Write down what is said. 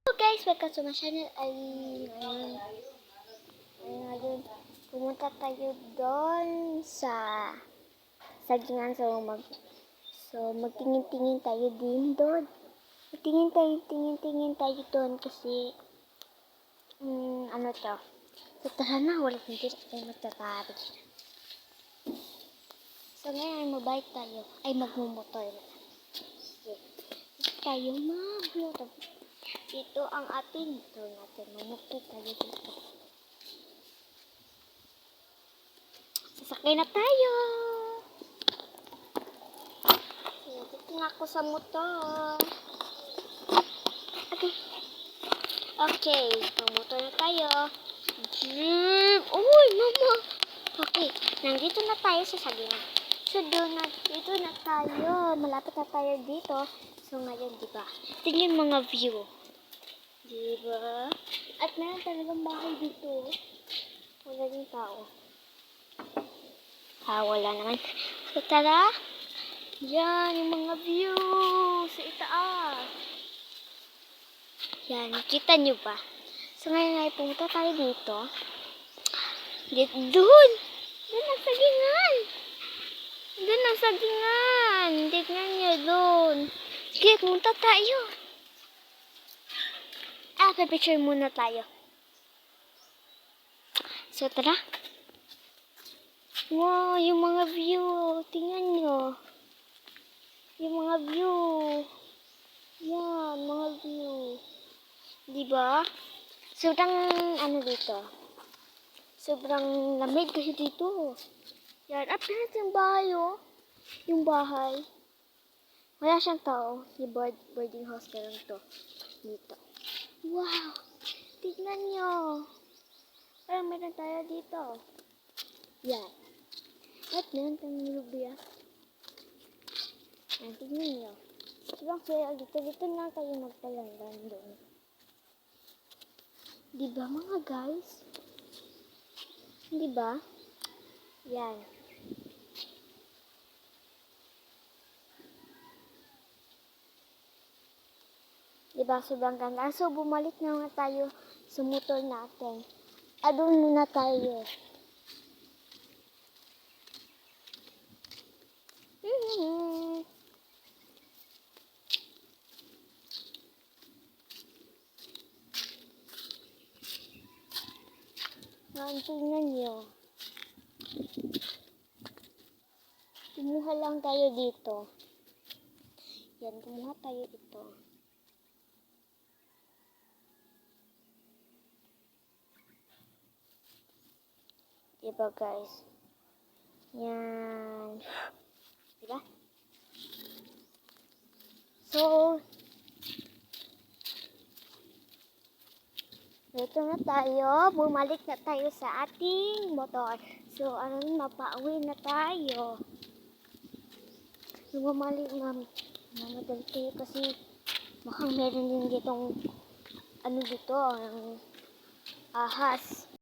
Hello guys, welcome to my channel. Ngayon, pumunta tayo doon sa sagingan. So magtingin-tingin tayo din doon. Tingin tayo doon kasi ano to. So tara na, wala hindi tayo magtatabi. So ngayon mabike tayo. Ay magmumotor. Okay. Tayo mag-motor. Ito ang ating motor natin. Mamukit tayo dito. Sasakay na tayo. Dito na ako sa motor. Okay. Mamotor na tayo. Jeep. Uy, mama. Okay. Nandito na tayo sa sagingan. So, dito na tayo. Malapit na tayo dito. So, ngayon, diba? Tingnan mga view. Diba? At meron talagang bahay dito. Wala din tao. Wala naman. So, tara. Yan, yung mga view sa itaas. Yan, kita nyo ba? So, ngayon ay pumunta tayo dito. Doon ang sagingan. Doon ang sagingan. Tignan nyo doon. Sige, pumunta tayo. Picture muna tayo. So, tara. Wow, yung mga view. Tingnan nyo. Yung mga view. Yan, mga view. Diba? Sobrang, dito. Sobrang lamig kasi dito. Yan. Pinat yung bahay, oh. Yung bahay. Wala siyang tao. Yung boarding hostel lang to. Dito. Wow! Tignan nyo! Parang meron tayo dito. Yan. At meron tayong lubi, Yan, tignan nyo. Sobrang saya dito. Dito na tayo magpalandan doon. Diba mga guys? Diba? Yan. Diba, sobrang ganda. So, bumalik na nga tayo sa motor natin. Doon muna tayo. Tingnan nyo. Kumuha lang tayo dito. Yan, kumuha tayo ito. Diba guys? Yan. Diba? So, dito na tayo. Bumalik na tayo sa ating motor. So, mapauwi na tayo. Bumalik na mamadali tayo kasi mukhang meron din ditong dito, ahas.